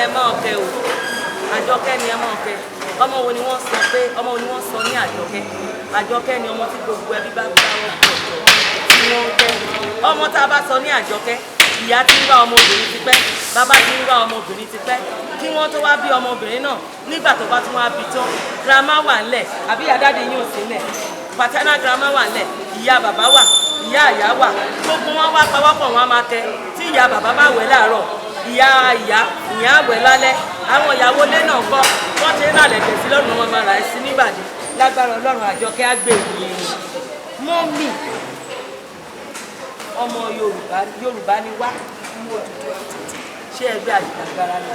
ẹ máa kẹ o Àjọkẹ́ ni ẹ máa kẹ ọmọ wo ni wọ́n sọ pé ọmọ wo ni wọ́n sọ ní Àjọkẹ́ ni ọmọ tí gbogbo ẹbí bá gbá wọn tí wọ́n kẹ́ ọmọ tá a bá sọ ní Àjọkẹ́ ìyá tí ń wá ọmọbìnrin ti pẹ́ bàbá tí ń wá ọmọbìnrin ti pẹ́ kí wọ́n tó wá bí ọmọbìnrin náà nígbà tó bá tún wá bí tán girama wà ńlẹ̀ àbí ìyá dáadé yín ò sí ńlẹ̀ paternal girama wà ńlẹ̀ ìyá bàbá wà ìyá àyá wà gbogbo wọn wá pawọ́pọ̀ wọn máa kẹ tí ìyá bàbá bá wẹ̀ láàárọ̀ ìyá àwẹ̀ lálẹ́ àwọn ìyàwó ilé náà kọ́ wọ́n ti ń rà lẹ̀kẹ̀ sí lọ́rùn wọn máa rà ẹ́ sí níbàdí lágbára Ọlọ́run Àjọkẹ́ àgbèrè mọ́mì ọmọ Yorùbá ni wá ṣé ẹgbẹ́ àjìjàgbara ni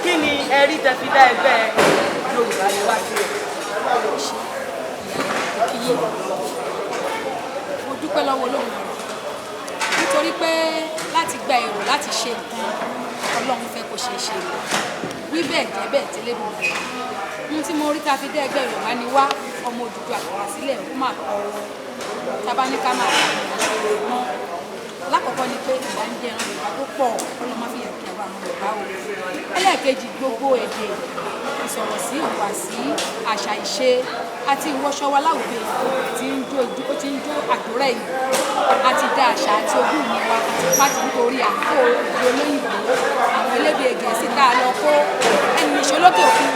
kí ni ẹ̀rí tẹ̀fi dá ẹgbẹ́ Yorùbá ni wá sí mo dúpẹ́ lọ́wọ́ Ọlọ́run nítorí pé láti gba èrò láti ṣe nǹkan Ọlọ́run fẹ́ kó ṣeé ṣe wí bẹ́ẹ̀ jẹ́ bẹ́ẹ̀ tẹ́lẹ̀ bù mí ohun tí mo rí ká fi dé ẹgbẹ́ Yorùbá ni wá ọmọ Odùduwà àkàrà sílẹ̀ ó máa kọ́ ọ tabaníká máa kà mọ́ lákọ̀ọ́kọ́ ni pé ìyá ń jẹ ẹran Yorùbá tó pọ̀ Ọlọ́run má fi yẹ kí àwọn Yorùbá o ẹlẹ́ẹ̀kejì gbogbo èdè ìsọ̀rọ̀ sí ìwà sí àṣà ìṣe àti ìwọṣọ wa láwùjọ tí ń jó àdúrà yìí àti dá àṣà àti ogún mi wa àti pàtì nítorí àkókò ìdí olóyìnbó àwọn elédè Gẹ̀ẹ́sì tá a lọ kó ẹni ìṣolókè òkun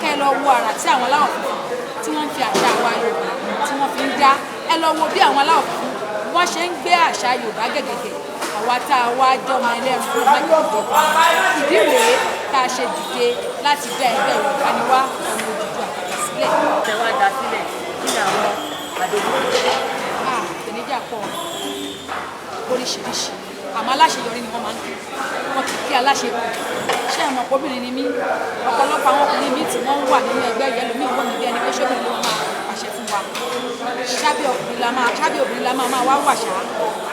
kẹ́ ẹ lọ wo àrà tí àwọn aláwọ̀ funfun tí wọ́n ń fi àṣà wa Yorùbá tí wọ́n fi ń dá ẹ lọ wo bí àwọn aláwọ̀ funfun wọ́n ṣe ń gbé àṣà Yorùbá gẹ̀gẹ̀gẹ̀ àwa tá a wá jọmọ ẹlẹ́rìí fún ọmọ ìdí rèé tá a ṣe dìde láti dá ẹgbẹ́ Yorùbá ni wá ọmọ Odùduwà àkàrà sílẹ̀. ẹ wá dá sílẹ̀ kí ni àwọn àdókòwò. ìpèníjà pọ̀ oríṣiríṣi àmọ́ aláṣeyọrí ni wọ́n máa ń kí wọ́n kì í kí aláṣepọ̀ ṣé ẹ̀mọ̀ obìnrin ni mí ọ̀pọ̀lọpọ̀ àwọn ọkùnrin mi tí wọ́n wà nínú ẹgbẹ́ yẹn lómi ìwọ́n níbi ẹni pé ṣóbìnrin ló máa pàṣẹ fún wa ṣábẹ́ obìnrin la máa wá wàṣà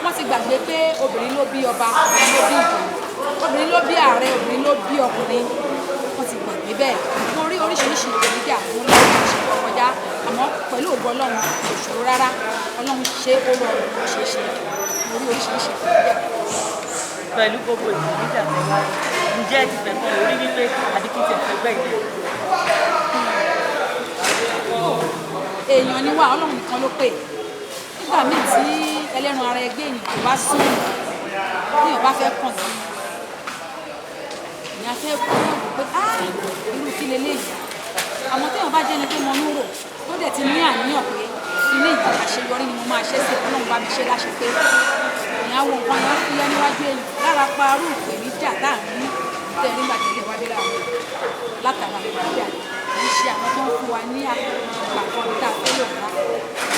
wọ́n ti gbàgbé pé obìnrin ló bí ọba obìnrin ló bí ààrẹ obìnrin ló bí ọkùnrin wọ́n ti gbàgbé bẹ́ẹ̀ mo rí oríṣiríṣi ìpèníjà mo lọ sí ọkọjá àmọ́ pẹ̀lú ògo Ọlọ́run kò ṣòro rárá Ọlọ́run ṣe ó rọrùn kò ṣeé ṣe mo rí oríṣiríṣi ìpèníjà. pẹ̀lú gbogbo ìpèníjà tó wá ǹjẹ́ ẹ ti fẹ́ mọ́ orí wípé àdìkìtì ẹ̀fẹ́ gbẹ́ ìlú. èèyàn ni wá Ọlọ́run nìkan ló pè nígbà míì tí ẹlẹ́ran ara ẹgbẹ́ èèyàn kò bá sún èèyàn bá fẹ́ kàn sí ìyẹn fẹ́ kọ́ náà pé irú kí leléyìí àmọ́ téèyàn bá jẹ́ ẹni tó mọ núrò tó dẹ̀ ti ní àníyàn pé ilé ìgbà àṣeyọrí ni mo máa ṣe sí Ọlọ́run bá mi ṣe láṣẹ pé ìyẹn àwọn nǹkan yẹn fi lẹ́ níwájú èèyàn lára parú ìpèníjà láàrin tẹ́ nígbà tí ilẹ̀ wá dé láàrin látara ìpèníjà kì í ṣe àwọn tó ń fún wa ní àgbà kan tá a fẹ́ lò wá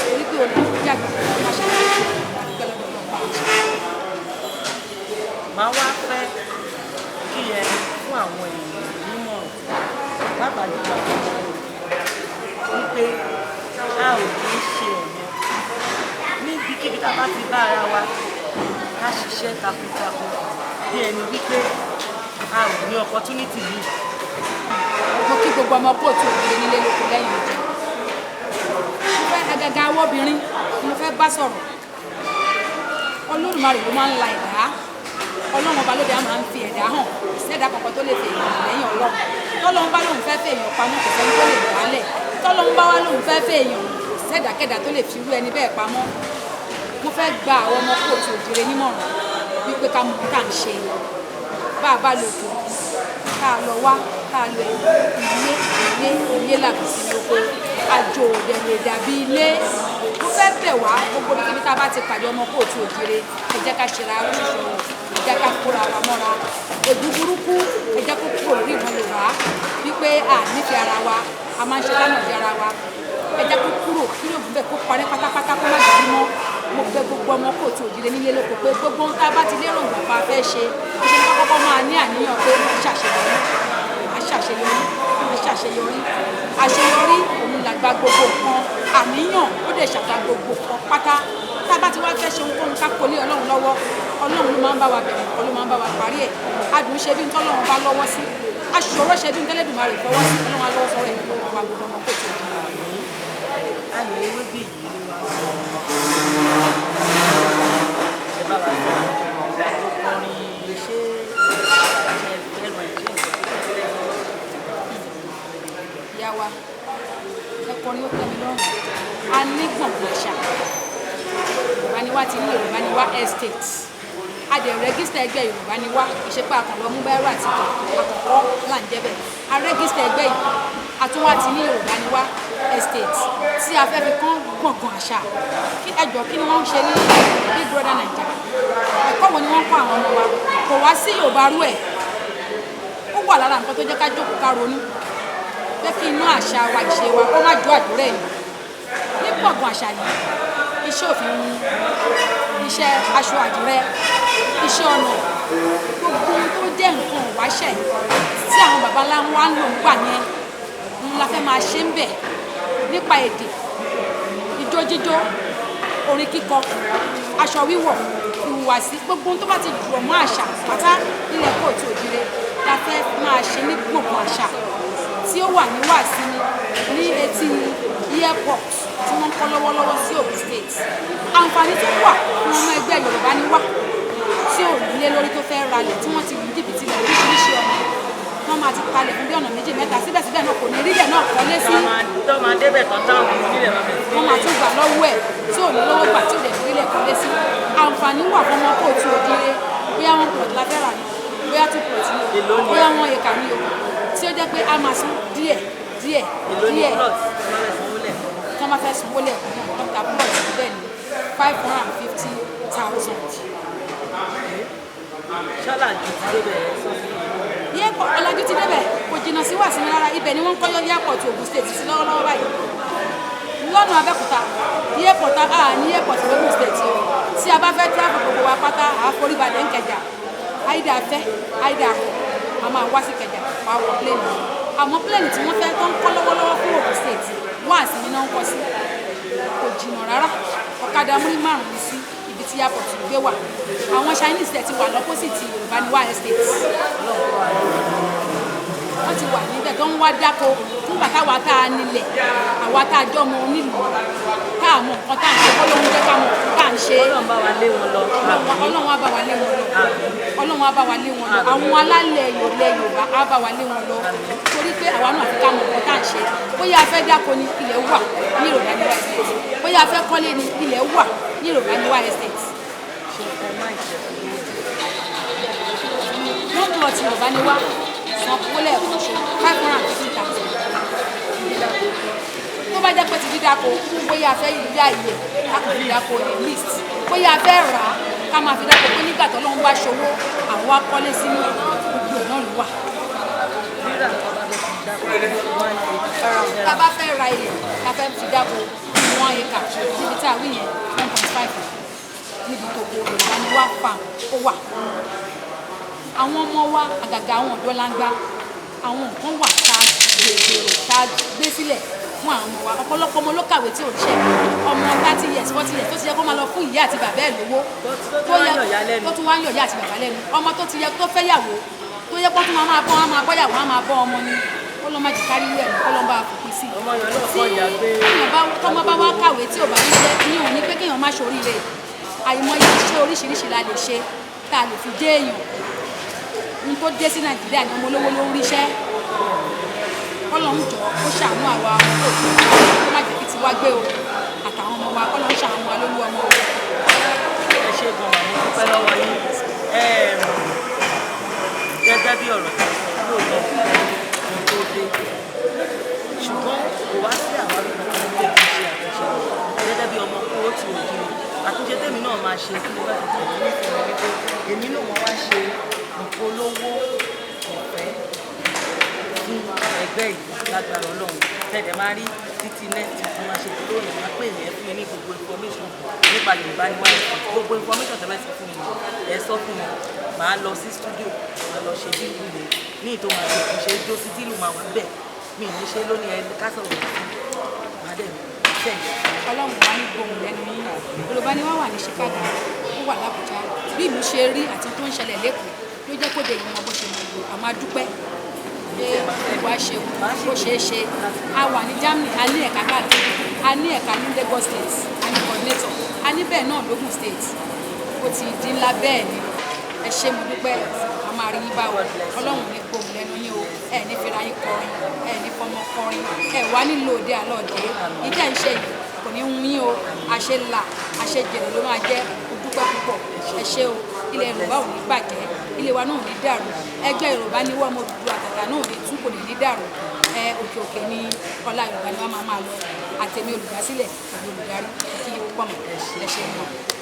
torí pé olùdíjà gbàgbọ́ má ṣe àdúgbò lọ́dọ̀ lọ́pàá àṣẹ. máa wá fẹ́ kí ẹ fún àwọn èèyàn nímọ̀ràn bàbá nígbà tó ń ṣe wípé a ò kì í ṣe ọ̀nà níbikíbi tá a bá ti bá ara wa ká ṣiṣẹ́ takuntakun bí ẹni wípé a ò ní opportunity yìí. mo kí gbogbo ọmọ kóòtù òkèèrè nílé lóko lẹ́yìn ìjẹ mo fẹ́ àgàgà àwọn obìnrin mo fẹ́ bá sọ̀rọ̀ Olódùmarè ló máa ń la ẹ̀dá Ọlọ́run ọba lóde á máa ń fi ẹ̀dá hàn ìṣẹ̀dá kankan tó lè fi èèyàn lẹ́yìn Ọlọ́run tọ́lọ́run bá lóun fẹ́ fẹ́ èèyàn pamọ́ kò sẹ́ni tó lè dá lẹ̀ tọ́lọ́run bá wá lóun fẹ́ fẹ́ èèyàn ìṣẹ̀dákẹ́dá tó lè fi irú ẹni bẹ́ẹ̀ pamọ́ mo fẹ́ gba àwọn ọmọ kóòtù òjìrè nímọ̀ràn wípé ká mọ ká ń ṣe bá a bá lò tó ká lọ wá ká lọ ilé làbí sí oko àjò òdẹ̀rẹ̀ dàbí ilé mo fẹ́ bẹ̀ wá gbogbo níbi tá a bá ti pàdé ọmọ kóòtù òjìrè ẹ jẹ́ ká ṣera oṣooṣù ẹ jẹ́ ká kóra wa mọ́ra èdú burúkú ẹ jẹ́ kó kúrò lórí ìran Yorùbá wípé a nífẹ̀ẹ́ ara wa a máa ń ṣe lánàá di ara wa ẹ jẹ́ kó kúrò kí ló bẹ̀ kó parẹ́ pátápátá kó má dàbí mọ́ mo fẹ́ gbogbo ọmọ kóòtù òjìrè nílé lóko pé gbogbo ohun tá a bá ti lérò ìgbà fẹ́ ṣe ṣe ní kọ́kọ́ máa ní àníyàn pé àṣeyọrí òun làgbà gbogbo nǹkan àníyàn ó dẹ̀ ṣàgbà gbogbo nǹkan pátá tá a bá ti wá fẹ́ ṣe ohunkóhun ká kó lé Ọlọ́run lọ́wọ́ Ọlọ́run ló máa ń bá wa bẹ̀rẹ̀ nǹkan ló máa ń bá wa parí ẹ̀ adùn ṣe bí n tọ́lọ́run bá lọ́wọ́ sí aṣòro ṣe bí n tẹ́lẹ̀dùmarè fọwọ́ sí Ọlọ́run á lọ́wọ́ sọ̀rọ̀ ẹ̀ ló wà gbogbo ọmọ kóòtù òjìrè. ayọ̀ ewé bí yìí ẹ bá wa sọ ọ̀rọ̀ kọrin wa ẹkọrin ó tẹ́ mi lọ́rùn a ní gbọ̀ngàn àṣà Yorùbá ni wá ti ní Yorùbá ni wá estate a dẹ̀ rẹ́gísítà ẹgbẹ́ Yorùbá ni wá ìṣepá àkànlọ́ mú báyọ̀ àti àkọ́kọ́ là ń jẹ́ bẹ́ẹ̀ a rẹ́gísítà ẹgbẹ́ yìí a tún wá ti ní Yorùbá ni wá estate tí a fẹ́ fi kán gbọ̀ngàn àṣà kí ẹjọ́ kí ni wọ́n ń ṣe ní Big Brother Naija ẹ̀kọ́ wo ni wọ́n ń kọ́ àwọn ọmọ wa kò wá sí Yorùbá rú ẹ̀ ó wà lára nǹkan tó jẹ́ ká jókòó ká ronú pé kí inú àṣà wa ìṣe wa kó má jó àdúrà ẹ̀ ní gbọ̀ngàn àṣà yìí iṣẹ́ òfin mu iṣẹ́ aṣọ àdúrà iṣẹ́ ọnà gbogbo ohun tó jẹ́ nǹkan ìwáṣẹ̀ tí àwọn baba ńlá wa ń lò ń gbà yẹn ń la fẹ́ máa ṣe ń bẹ̀ nípa èdè ijó jíjó orin kíkọ aṣọ wíwọ̀ ìhùwàsí gbogbo ohun tó bá ti dùrọ̀ mọ́ àṣà pátá nílẹ̀ Kóòtù Òjìrè la fẹ́ máa ṣe ní gbọ̀ngàn àṣà tí ó wà ní Wàsímì ní etí airport tí wọ́n ń kọ́ lọ́wọ́lọ́wọ́ sí Ogun State àǹfààní tó wà fún ọmọ ẹgbẹ́ Yorùbá ni wá tí ò nílé lórí tó fẹ́ ralẹ̀ tí wọ́n ti lù jìbìtì lẹ̀ oríṣiríṣi ọ̀nà wọ́n máa ti palẹ̀ fún bí ọ̀nà méjì mẹ́ta síbẹ̀síbẹ̀ náà kò ní rílẹ̀ náà kọ́lé sí tó máa débẹ̀ tán táwọn ọmọ nílẹ̀ máa bẹ̀rẹ̀ sí wọ́n máa tún gbà lọ́wọ́ ẹ̀ tí ò ní lówó gbà tí ò dẹ̀ rílẹ̀ kọ́lé sí àǹfààní wà fún ọmọ Kóòtù Òjìrè bóyá wọ́n plot la fẹ́ rà ní bóyá two plot ní o bóyá wọ́n yẹ kà ní o tí ó jẹ́ pé a máa san díẹ̀ díẹ̀ díẹ̀ tí wọ́n bá fẹ́ sanwó lẹ̀ wọ́n ta plot bẹ́ẹ̀ ni 550,000. ṣọ́là ju ti débẹ̀ yẹ́pọ̀ ọ̀làjú ti débẹ̀ kò jìnnà sí Wàsímì rárá ibẹ̀ ni wọ́n ń kọ́ airport Ogun State sí lọ́wọ́lọ́wọ́ báyìí lọ́nà Abẹ́òkúta airport ní airport Ogun State o tí a bá fẹ́ travel gbogbo wa pátá àforíbalẹ̀ ń Kẹjà àìdá fẹ́ àìdá a máa wá sí Kẹjà wá wọ plane àmọ́ plane tí wọ́n fẹ́ tó ń kọ́ lọ́wọ́lọ́wọ́ fún Ogun State Wàsímì náà ń kọ́ sí kò jìnnà rárá ọ̀kadà múrí márùn-ún sí ibi tí airport gbé wà àwọn Chinese tẹ̀ ti wà lọ́pọ̀sìtì Yorùbá ni wá estate wọ́n ti wà níbẹ̀ tó ń wá dáko nígbà táwa tá a nílẹ̀ àwa tá a jọ mọ onílùú tá a mọ nǹkan tá a ń ṣe Ọlọ́run jẹ́ ká mọ nǹkan tá a ń ṣe Ọlọ́run bá wa lé wọn lọ Ọlọ́run á bá wa lé wọn lọ Ọlọ́run á bá wa lé wọn lọ àwọn alálẹ̀ Yorùbá á bá wa lé wọn lọ torí pé àwa náà fi ká mọ nǹkan tá a ń ṣe bóyá a fẹ́ dáko ni ilẹ̀ wà ní Yorùbá ní wá estate bóyá a fẹ́ kọ́lé ni ilẹ̀ wà ní Yorùbá ní wá estate. wọ́n plot Yorùbá ní wá san kólẹ̀ ẹ̀kọ́ ṣe 550,000 tó bá jẹ́ pé ti dídáko bóyá a fẹ́ yí àyè láti dídáko ní list bóyá a fẹ́ rà á ká máa fi dáko pé nígbà tó lọ́n bá ṣòwò àwọn akọ́lé sínú gbogbo náà ló wà. tá a bá fẹ́ ra ilẹ̀ ká fẹ́ fi dáko 1 acre níbi tá a wí yẹn 1.5 níbi gbogbo Yorùbá ni wá farm ó wà. àwọn ọmọ wa àgàgà àwọn ọ̀dọ́ láńgbá àwọn nǹkan wà tá a gbèrò tá a gbé sílẹ̀ fún àwọn ọmọ wa ọ̀pọ̀lọpọ̀ ọmọ ló kàwé tí ò ṣe ọmọ 30 years 40 years tó ti yẹ kó máa lọ fún ìyá àti bàbá ẹ̀ lówó tó tún wá ń yọ̀ ìyá àti bàbá lẹ́nu ọmọ tó ti yẹ tó fẹ́ yàwó tó yẹ kó tún máa bọ́ wọn máa bọ́ yàwó wọn máa bọ́ ọmọ ni ó lọ́ máa jì kárí wẹ̀ kó lọ́ bá fòpin sí tọmọ bá wá kàwé tí ò bá ń jẹ́ ní òun ní pé kéèyàn má ṣoríire àìmọye iṣẹ́ oríṣiríṣi la lè ṣe tá a lè fi dé èèyàn n tó dé sí Nàìjíríà ní ọmọ olówó ló ń ríṣẹ́ Ọlọ́run jọ kó ṣàánú àwa òkú kó má jẹ́ kí tiwa gbé o àtàwọn ọmọ wa Ọlọ́run ṣàánú wa lórí ọmọ o. ẹ ṣe gan-an mo dúpẹ́ lọ́wọ́ yín gẹ́gẹ́ bí ọ̀rọ̀ tó sọ lóòótọ́ ohun tó dé ṣùgbọ́n kò wá sí àwọn olùkọ́ tó lè fi ṣe àtúnṣe gẹ́gẹ́ bí ọmọ Kóòtù Òjìrè àtúnṣe tèmi náà máa ṣe kí mo bá ti tẹ̀lé nífẹ̀ẹ́ wípé èmi náà wọ́n wá ṣe ìpolówó ọ̀fẹ́ fún ẹgbẹ́ yìí lágbára Ọlọ́run tẹ̀lé máa rí títí next week máa ṣe tó yẹn máa pè yẹn fún mi ní gbogbo information nípa Yorùbá ní wáyé gbogbo information tẹ̀lé sọ fún mi ẹ sọ fún mi màá lọ sí studio màá lọ ṣe bí ìlú ní ìtò máa ṣe kò ṣe jó sí tìlù máa wà bẹ́ẹ̀ mi ní ṣe lónìí ẹ kásọ̀rọ̀ máa dẹ̀ tẹ̀lé. Ọlọ́run wá ní gbóhùn lẹ́nu yín Yorùbá ni wọ́n wà ní Chicago ó wà l'Àbújá bí ìlú ṣe rí àti tó ń ṣẹlẹ̀ lẹ́kọ̀ọ́ ló jẹ́ kó de ìmọ̀ bó ṣe mọ̀ lò àmọ́ adúpẹ́ pé ìwà ṣe bó ṣe é ṣe a wà ní Germany a ní ẹ̀ka káàkiri a ní ẹ̀ka ní Lagos State a ní coordinator a ní bẹ́ẹ̀ náà l'Ogun State ó ti di ńlá bẹ́ẹ̀ ni ẹ ṣé mo dúpẹ́ a máa rí yín bá wa Ọlọ́run ní gbóhùn lẹ́nu yín o ẹ ní fira yín kọrin ẹ ní fọmọ kọrin ẹ wá nílò òde àlọ́ọ̀dẹ́ ìjẹ́ ìṣe yìí kò ní hun yín o àṣelà àṣejèrè ló máa jẹ́ dúpẹ́ púpọ̀ ẹ ṣé o ilẹ̀ Yorùbá ò ní bàjẹ́ ilé wa náà ò ní dàrú ẹgbẹ́ Yorùbá ní wọ́n mọ dúdú àtàtà náà ò ní tú kò ní dàrú òkè òkè ní ọlá Yorùbá ni wọ́n máa lọ àtẹ̀mí olùdásílẹ̀ àti olùdarí kí pọ̀ mọ́ ẹ ṣé náà.